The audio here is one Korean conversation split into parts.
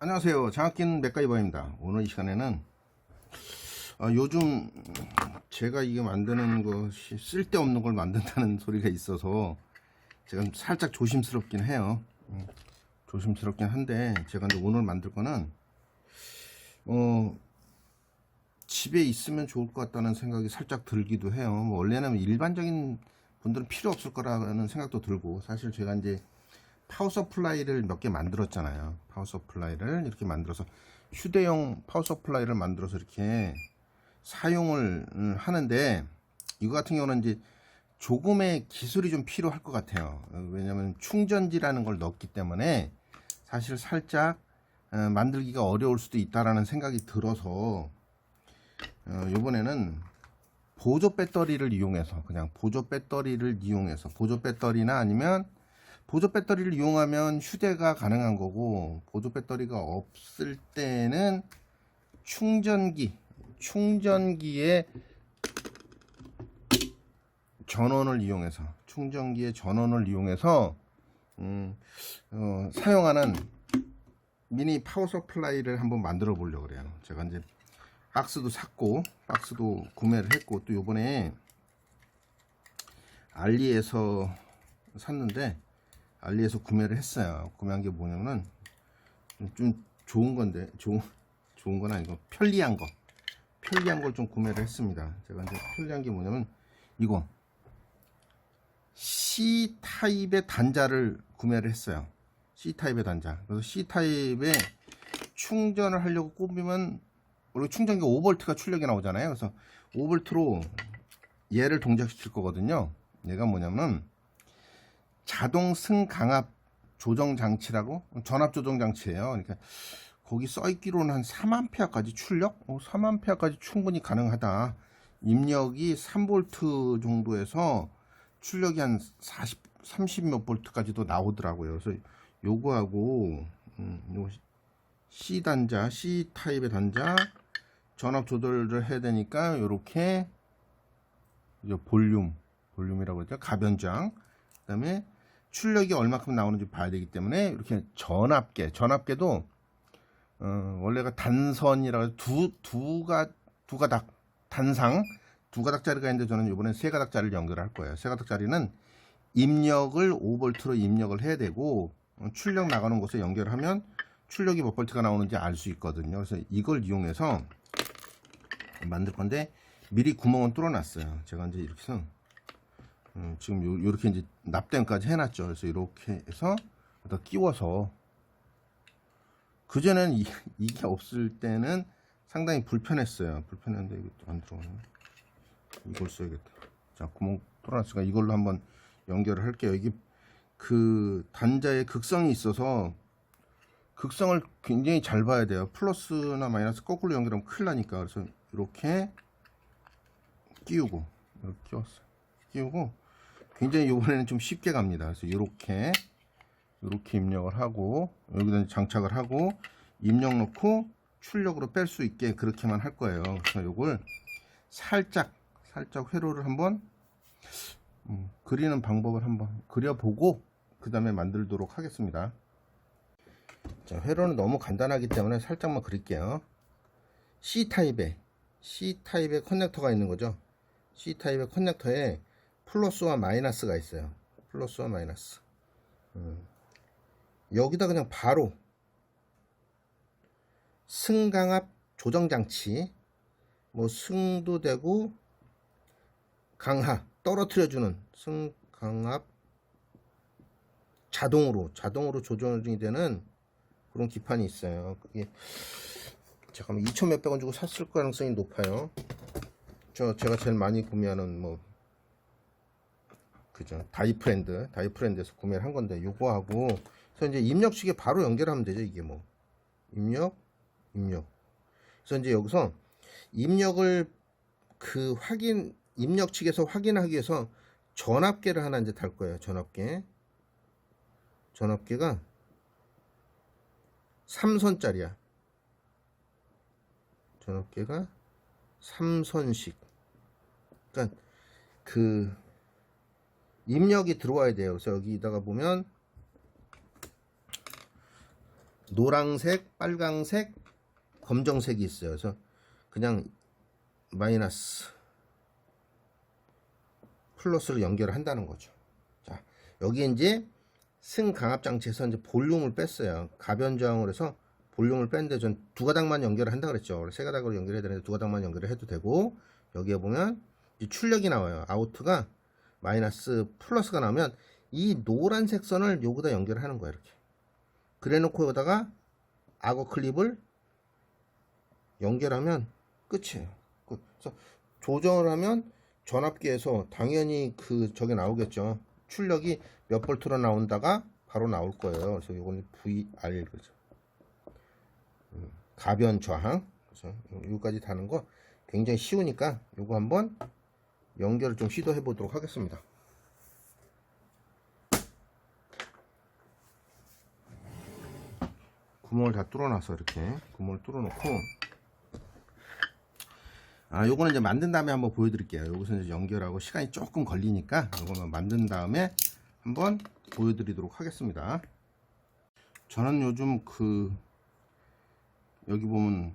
안녕하세요. 장학긴 맥가이버입니다. 오늘 이 시간에는 요즘 제가 이게 만드는 것이 쓸데없는 걸 만든다는 소리가 있어서 제가 살짝 조심스럽긴 해요. 조심스럽긴 한데 제가 이제 오늘 만들 거는 집에 있으면 좋을 것 같다는 생각이 살짝 들기도 해요. 뭐 원래는 일반적인 분들은 필요 없을 거라는 생각도 들고, 사실 제가 이제 파워 서플라이를 몇 개 만들었잖아요. 파워 서플라이를 이렇게 만들어서 휴대용 파워 서플라이를 만들어서 이렇게 사용을 하는데, 이거 같은 경우는 이제 조금의 기술이 좀 필요할 것 같아요. 왜냐면 충전지라는 걸 넣었기 때문에 사실 살짝 만들기가 어려울 수도 있다라는 생각이 들어서 이번에는 보조 배터리를 이용해서, 그냥 보조 배터리를 이용해서, 보조 배터리나 아니면 보조 배터리를 이용하면 휴대가 가능한 거고, 보조 배터리가 없을 때는 충전기의 전원을 이용해서, 사용하는 미니 파워 서플라이를 한번 만들어 보려고 그래요. 제가 이제 박스도 샀고, 박스도 구매를 했고, 또 요번에 알리에서 샀는데, 알리에서 구매를 했어요. 구매한 게 뭐냐면은 좀 좋은 건데, 좋은 건 아니고 편리한 걸 좀 구매를 했습니다. 제가 이제 편리한 게 뭐냐면 이거 C타입의 단자를 구매를 했어요. C타입의 단자. 그래서 C타입에 충전을 하려고 꼽으면, 원래 충전기 5V가 출력이 나오잖아요. 그래서 5V로 얘를 동작시킬 거거든요. 얘가 뭐냐면 자동 승강압 조정 장치라고, 전압 조정 장치예요. 그러니까 거기 써 있기로는 한 3A까지 출력? 3A까지 충분히 가능하다. 입력이 3V 정도에서 출력이 한 30 몇 볼트까지도 나오더라고요. 그래서 요거하고 요 C 단자, C 타입의 단자, 전압 조절을 해야 되니까 요렇게 볼륨이라고 하죠. 가변장. 그다음에 출력이 얼마큼 나오는지 봐야 되기 때문에 이렇게 전압계도 원래가 단선이라고 해서 두 가닥 단상 두 가닥짜리가 있는데, 저는 이번엔 세 가닥짜리를 연결할 거예요. 세 가닥짜리는 입력을 5V로 입력을 해야 되고, 출력 나가는 곳에 연결하면 출력이 몇 볼트가 나오는지 알 수 있거든요. 그래서 이걸 이용해서 만들 건데, 미리 구멍은 뚫어 놨어요. 제가 이제 이렇게 해서 지금 요렇게 이제 납땜까지 해놨죠. 그래서 이렇게 해서 더 끼워서, 그전에는 이게 없을 때는 상당히 불편했어요. 불편했는데 이것도 안 들어가네. 이걸 써야겠다. 자, 구멍 뚫어놨으니까 이걸로 한번 연결을 할게요. 이게 그 단자의 극성이 있어서 극성을 굉장히 잘 봐야 돼요. 플러스나 마이너스 거꾸로 연결하면 큰일 나니까. 그래서 이렇게 끼우고, 이렇게 끼우고 굉장히 이번에는 좀 쉽게 갑니다. 그래서 이렇게 입력을 하고, 여기다 장착을 하고, 입력 넣고 출력으로 뺄 수 있게 그렇게만 할 거예요. 그래서 이걸 살짝 회로를 한번 그리는 방법을 한번 그려보고 그 다음에 만들도록 하겠습니다. 자, 회로는 너무 간단하기 때문에 살짝만 그릴게요. C타입의 커넥터가 있는 거죠. C타입의 커넥터에 플러스와 마이너스가 있어요. 플러스와 마이너스. 여기다 그냥 바로 승강압 조정장치, 뭐 승도 되고 강하 떨어뜨려주는 승강압 자동으로 조정이 되는 그런 기판이 있어요. 그게 잠깐만 2천 몇백 원 주고 샀을 가능성이 높아요. 제가 제일 많이 구매하는 그죠, 다이프랜드에서 구매를 한 건데, 요거하고 그래서 이제 입력식에 바로 연결하면 되죠. 이게 뭐 입력. 그래서 이제 여기서 입력을 입력측에서 확인하기 위해서 전압계를 하나 이제 달 거예요. 전압계가 3선짜리야. 전압계가 3선식. 그러니까 그 입력이 들어와야 돼요. 그래서 여기다가 보면 노란색, 빨강색, 검정색이 있어요. 그래서 그냥 마이너스 플러스를 연결을 한다는 거죠. 자, 여기 이제 승강압 장치에서 이제 볼륨을 뺐어요. 가변 저항을 해서 볼륨을 뺐는데 전 두 가닥만 연결을 한다 그랬죠. 세 가닥으로 연결해야 되는데 두 가닥만 연결을 해도 되고, 여기에 보면 이 출력이 나와요. 아우트가 마이너스 플러스가 나오면 이 노란색 선을 여기다 연결을 하는 거예요. 이렇게 그래 놓고 여기다가 악어 클립을 연결하면 끝이에요. 그래서 조정을 하면 전압기에서 당연히 그 저게 나오겠죠. 출력이 몇 볼트로 나온다가 바로 나올 거예요. 그래서 이거는 VR 그죠. 가변 저항. 그래서 여기까지 다는 거 굉장히 쉬우니까 이거 한번 연결을 좀 시도해 보도록 하겠습니다. 구멍을 다 뚫어놔서 이렇게 구멍을 뚫어놓고, 요거는 이제 만든 다음에 한번 보여드릴게요. 여기서 이제 연결하고 시간이 조금 걸리니까 요거는 만든 다음에 한번 보여드리도록 하겠습니다. 저는 요즘 여기 보면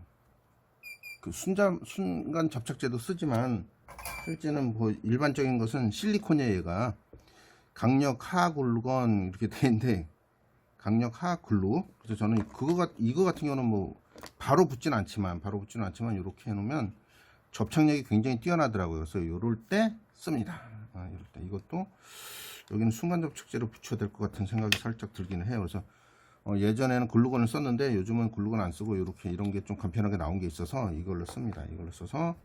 순간 접착제도 쓰지만 실제는 뭐 일반적인 것은 실리콘이에요. 얘가 강력 하하 글루건 이렇게 돼 있는데, 강력 하하 글루. 그래서 저는 이거 같은 경우는 뭐 바로 붙진 않지만 이렇게 해놓으면 접착력이 굉장히 뛰어나더라고요. 그래서 이럴 때 씁니다. 이럴 때 이것도 여기는 순간 접착제를 붙여야 될 것 같은 생각이 살짝 들기는 해요. 그래서 예전에는 글루건을 썼는데 요즘은 글루건 안 쓰고 이렇게 이런 게 좀 간편하게 나온 게 있어서 이걸로 씁니다. 이걸로 써서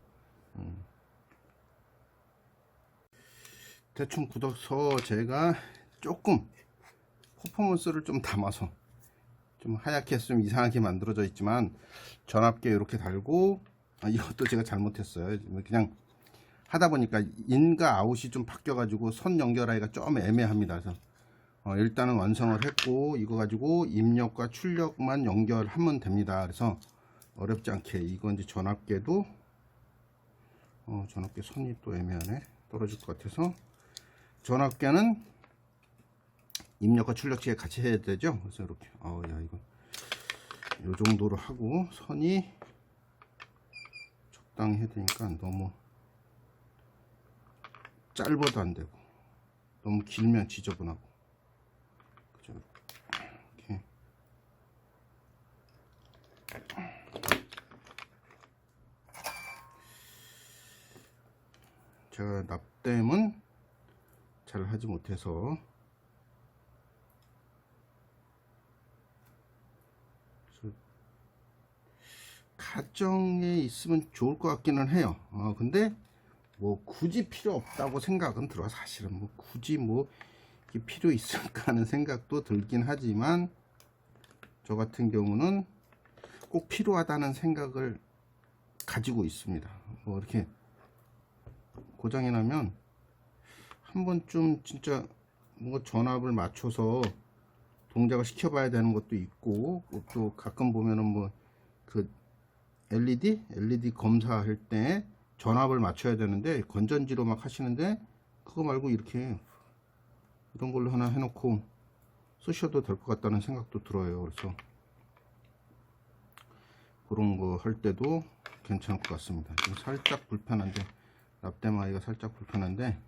대충 굳어서 제가 조금 퍼포먼스를 좀 담아서 좀 하얗게 좀 이상하게 만들어져 있지만 전압계 이렇게 달고, 이것도 제가 잘못했어요. 그냥 하다 보니까 인과 아웃이 좀 바뀌어 가지고 선 연결하기가 좀 애매합니다. 그래서 일단은 완성을 했고, 이거 가지고 입력과 출력만 연결하면 됩니다. 그래서 어렵지 않게. 이거 이제 전압계도 전압계 선이 또 애매하네. 떨어질 것 같아서 전압계는 입력과 출력치에 같이 해야 되죠. 그래서 이렇게 야 이거 요 정도로 하고, 선이 적당히 해야 되니까 너무 짧아도 안 되고 너무 길면 지저분하고, 그죠? 이렇게 제가 납땜은 잘 하지 못해서 가정에 있으면 좋을 것 같기는 해요. 근데 뭐 굳이 필요 없다고 생각은 들어. 사실은 뭐 굳이 뭐 이게 필요 있을까 하는 생각도 들긴 하지만, 저 같은 경우는 꼭 필요하다는 생각을 가지고 있습니다. 뭐 이렇게 고장이 나면 한 번쯤 진짜 뭐 전압을 맞춰서 동작을 시켜봐야 되는 것도 있고, 또 가끔 보면은 뭐 LED 검사할 때 전압을 맞춰야 되는데 건전지로 막 하시는데, 그거 말고 이렇게 이런 걸로 하나 해놓고 쓰셔도 될 것 같다는 생각도 들어요. 그래서 그런 거 할 때도 괜찮을 것 같습니다. 지금 살짝 불편한데, 납땜하기가 살짝 불편한데,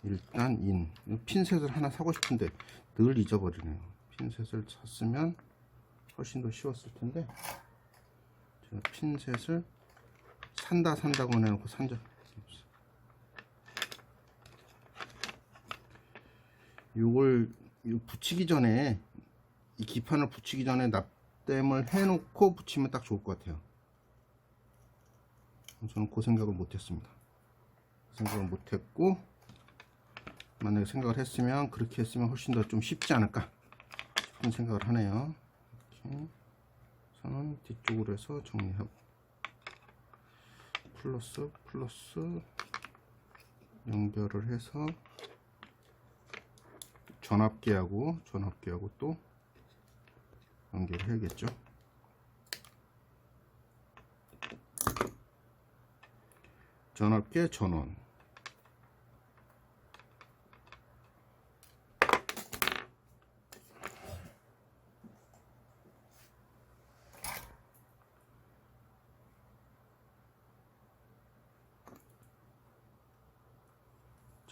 일단 핀셋을 하나 사고 싶은데 늘 잊어버리네요. 핀셋을 샀으면 훨씬 더 쉬웠을 텐데, 제가 핀셋을 산다고만 해놓고 산 적 없어요. 이걸 붙이기 전에, 이 기판을 붙이기 전에 납땜을 해놓고 붙이면 딱 좋을 것 같아요. 저는 그 생각을 못했습니다. 생각을 못했고, 만약에 생각을 했으면 그렇게 했으면 훨씬 더 좀 쉽지 않을까 싶은 생각을 하네요. 이렇게 선은 뒤쪽으로 해서 정리하고, 플러스 연결을 해서 전압계하고 또 연결을 해야겠죠. 전압계 전원,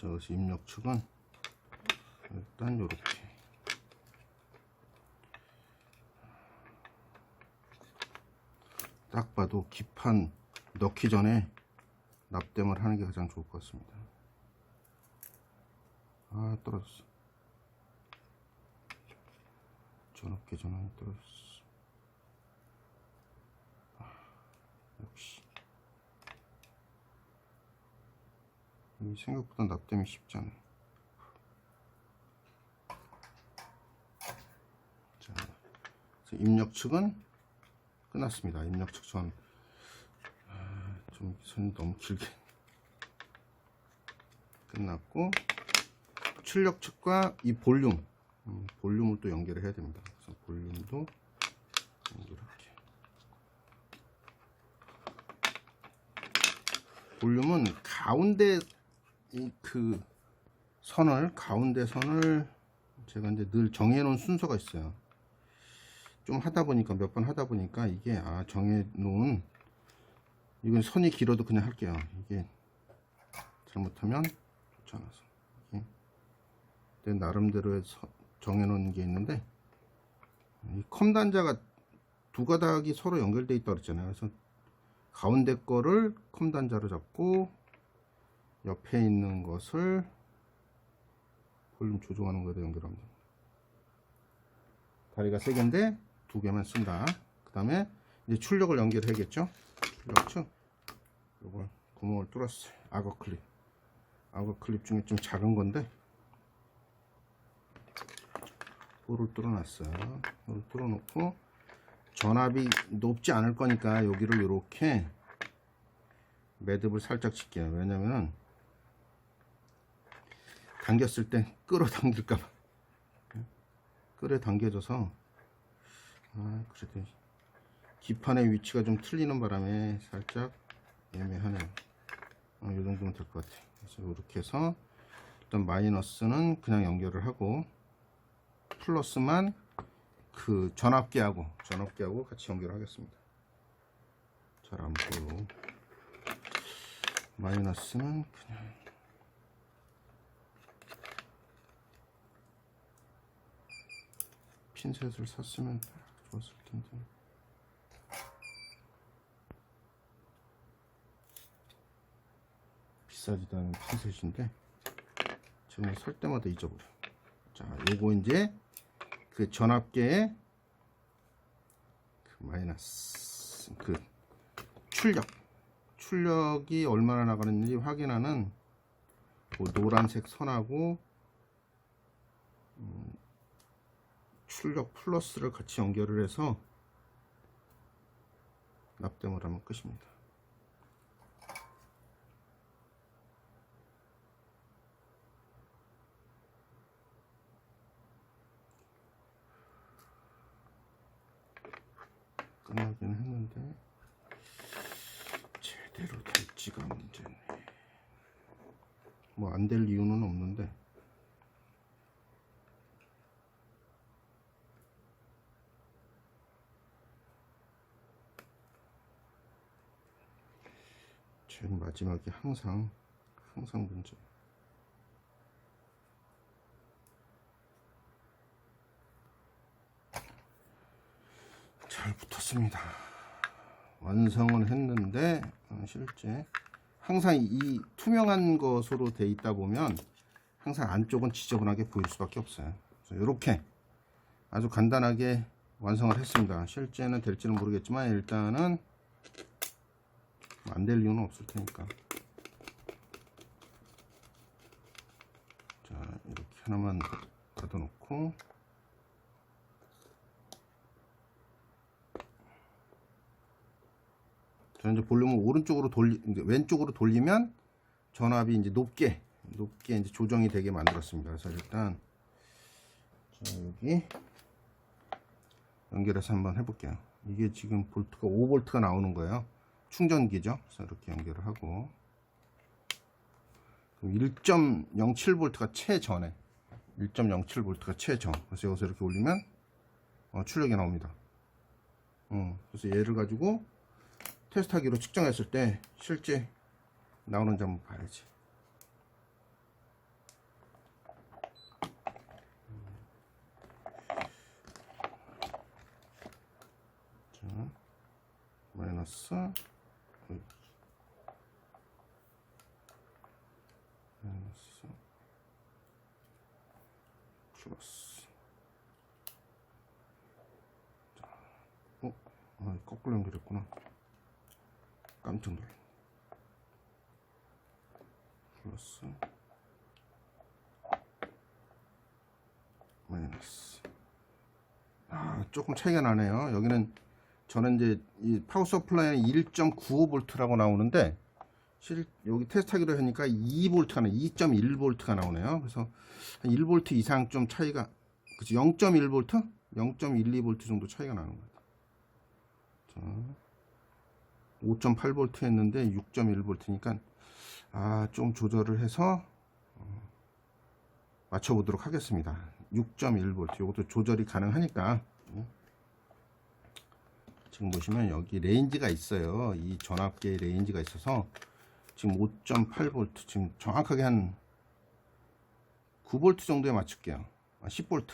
자, 여기서 입력 측은 일단 요렇게 딱 봐도 기판 넣기 전에 납땜을 하는 게 가장 좋을 것 같습니다. 아, 떨어졌어. 전압계 전환이 떨어졌어. 역시 이 생각보다 납땜이 쉽지 않아요. 자, 입력 측은 끝났습니다. 입력 측 전 좀 손이 너무 길게 끝났고, 출력 측과 이 볼륨 볼륨을 또 연결을 해야 됩니다. 그래서 볼륨도 이렇게. 볼륨은 가운데 그 가운데 선을 제가 이제 늘 정해 놓은 순서가 있어요. 좀 하다 보니까 몇 번 하다 보니까 이게 정해 놓은, 이건 선이 길어도 그냥 할게요. 이게 잘못하면 좋지 않아서 내 나름대로의 정해 놓은 게 있는데, 이 컴 단자가 두 가닥이 서로 연결되어 있다고 그랬잖아요. 그래서 가운데 거를 컴 단자로 잡고 옆에 있는 것을 볼륨 조정하는 거에다 연결합니다. 다리가 3개인데 2개만 쓴다. 그 다음에 이제 출력을 연결해야겠죠. 출력 측 요걸 구멍을 뚫었어요. 악어 클립 중에 좀 작은 건데 볼을 뚫어놨어요. 볼을 뚫어놓고, 전압이 높지 않을 거니까 여기를 이렇게 매듭을 살짝 칠게요. 왜냐면은 당겼을 때 끌어당길까봐. 끌어당겨져서 그래도 기판의 위치가 좀 틀리는 바람에 살짝 애매하네요. 이 정도면 될 것 같아요. 그래서 이렇게 해서 일단 마이너스는 그냥 연결을 하고, 플러스만 그 전압계하고 같이 연결하겠습니다. 잘 안 보여. 마이너스는 그냥 핀셋을 샀으면 좋았을 텐데. 비싸지도 않은 핀셋인데 제가 살 때마다 잊어버려. 자, 요거 이제 그 전압계의 그 마이너스 그 출력이 얼마나 나가는지 확인하는 그 노란색 선하고 출력 플러스를 같이 연결을 해서 납땜을 하면 끝입니다. 끝나긴 했는데 제대로 될지가 문제네. 뭐 안 될 이유는 없는데 제일 마지막에 항상 문제. 잘 붙었습니다. 완성을 했는데 실제 항상 이 투명한 것으로 돼 있다 보면 항상 안쪽은 지저분하게 보일 수밖에 없어요. 그래서 이렇게 아주 간단하게 완성을 했습니다. 실제는 될지는 모르겠지만 일단은 안 될 이유는 없을 테니까. 자, 이렇게 하나만 닫아 놓고, 자, 이제 볼륨을 오른쪽으로 왼쪽으로 돌리면 전압이 이제 높게 이제 조정이 되게 만들었습니다. 그래서 일단 자, 여기 연결해서 한번 해볼게요. 이게 지금 볼트가 5V가 나오는 거예요. 충전기죠. 그래서 이렇게 연결을 하고, 1.07V가 최전에 1.07V가 최전. 그래서 여기서 이렇게 올리면 출력이 나옵니다. 그래서 얘를 가지고 테스트하기로 측정했을 때 실제 나오는지 한번 봐야지. 마이너스 마이너스 플러스. 자, 거꾸로 연결했구나. 깜짝 놀랐네. 플러스 마이너스. 조금 차이가 나네요. 여기는 저는 이제 이 파워 서플라이는 1.95V라고 나오는데 여기 테스트하기로 하니까 2V가 나 2.1V가 나오네요. 그래서 한 1V 이상 좀 차이가, 그치, 0.1V? 0.12V 정도 차이가 나는 것 같아요. 5.8V 했는데 6.1V니까 좀 조절을 해서 맞춰보도록 하겠습니다. 6.1V 이것도 조절이 가능하니까. 지금 보시면 여기 레인지가 있어요. 이 전압계의 레인지가 있어서 지금 5.8V, 지금 정확하게 한 9V 정도에 맞출게요. 10V.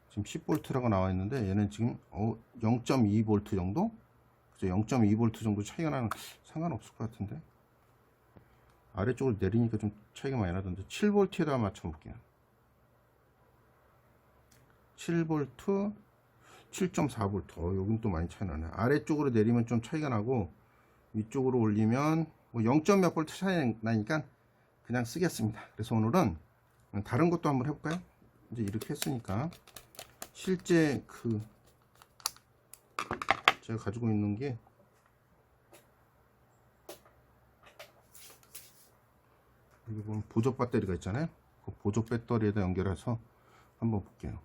지금 10V라고 나와 있는데 얘는 지금 0.2V 정도? 0.2V 정도 차이가 나는, 상관없을 것 같은데. 아래쪽으로 내리니까 좀 차이가 많이 나던데 7V에다가 맞춰볼게요. 7V, 7.4V. 여긴 또 많이 차이 나네. 아래쪽으로 내리면 좀 차이가 나고 위쪽으로 올리면 뭐 0. 몇 볼트 차이 나니까 그냥 쓰겠습니다. 그래서 오늘은 다른 것도 한번 해볼까요? 이제 이렇게 했으니까 실제 제가 가지고 있는 게 여기 보면 보조 배터리가 있잖아요. 그 보조 배터리에다 연결해서 한번 볼게요.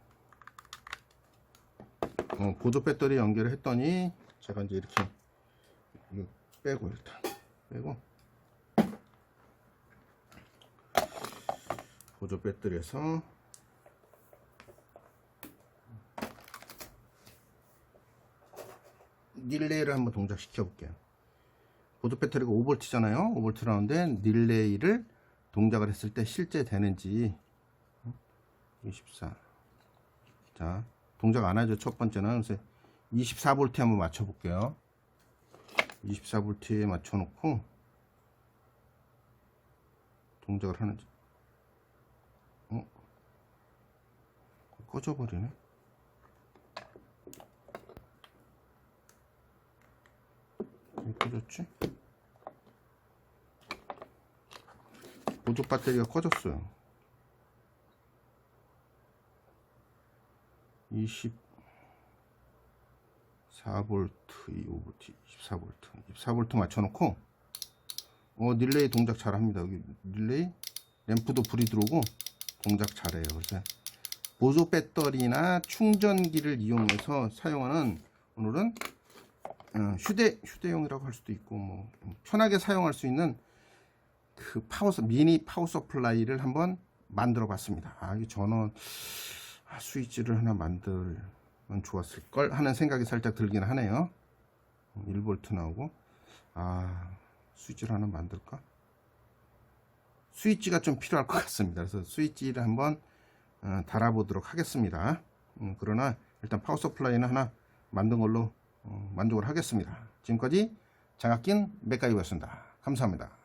보조 배터리 연결을 했더니 제가 이제 이렇게 이거 빼고, 일단 빼고 보조 배터리에서 릴레이를 한번 동작시켜 볼게요. 보조 배터리가 5V잖아요. 5V 나오는데 릴레이를 동작을 했을 때 실제 되는지. 24. 자, 동작 안 하죠. 첫 번째는. 그래서 24V 한번 맞춰 볼게요. 24V에 맞춰 놓고 동작을 하는지. 꺼져 버리네. 왜 꺼졌지? 보조 배터리가 꺼졌어요. 24V, 25V, 24V 맞춰놓고 릴레이 동작 잘합니다. 여기 릴레이 램프도 불이 들어오고 동작 잘해요. 그래서 보조 배터리나 충전기를 이용해서 사용하는, 오늘은 휴대용이라고 할 수도 있고 뭐 편하게 사용할 수 있는 그 미니 파워 서플라이를 한번 만들어 봤습니다. 이 전원 스위치를 하나 만들면 좋았을 걸 하는 생각이 살짝 들긴 하네요. 1V 나오고. 스위치를 하나 만들까? 스위치가 좀 필요할 것 같습니다. 그래서 스위치를 한번 달아보도록 하겠습니다. 그러나 일단 파워 서플라이는 하나 만든 걸로 만족을 하겠습니다. 지금까지 장학긴 맥가이버였습니다. 감사합니다.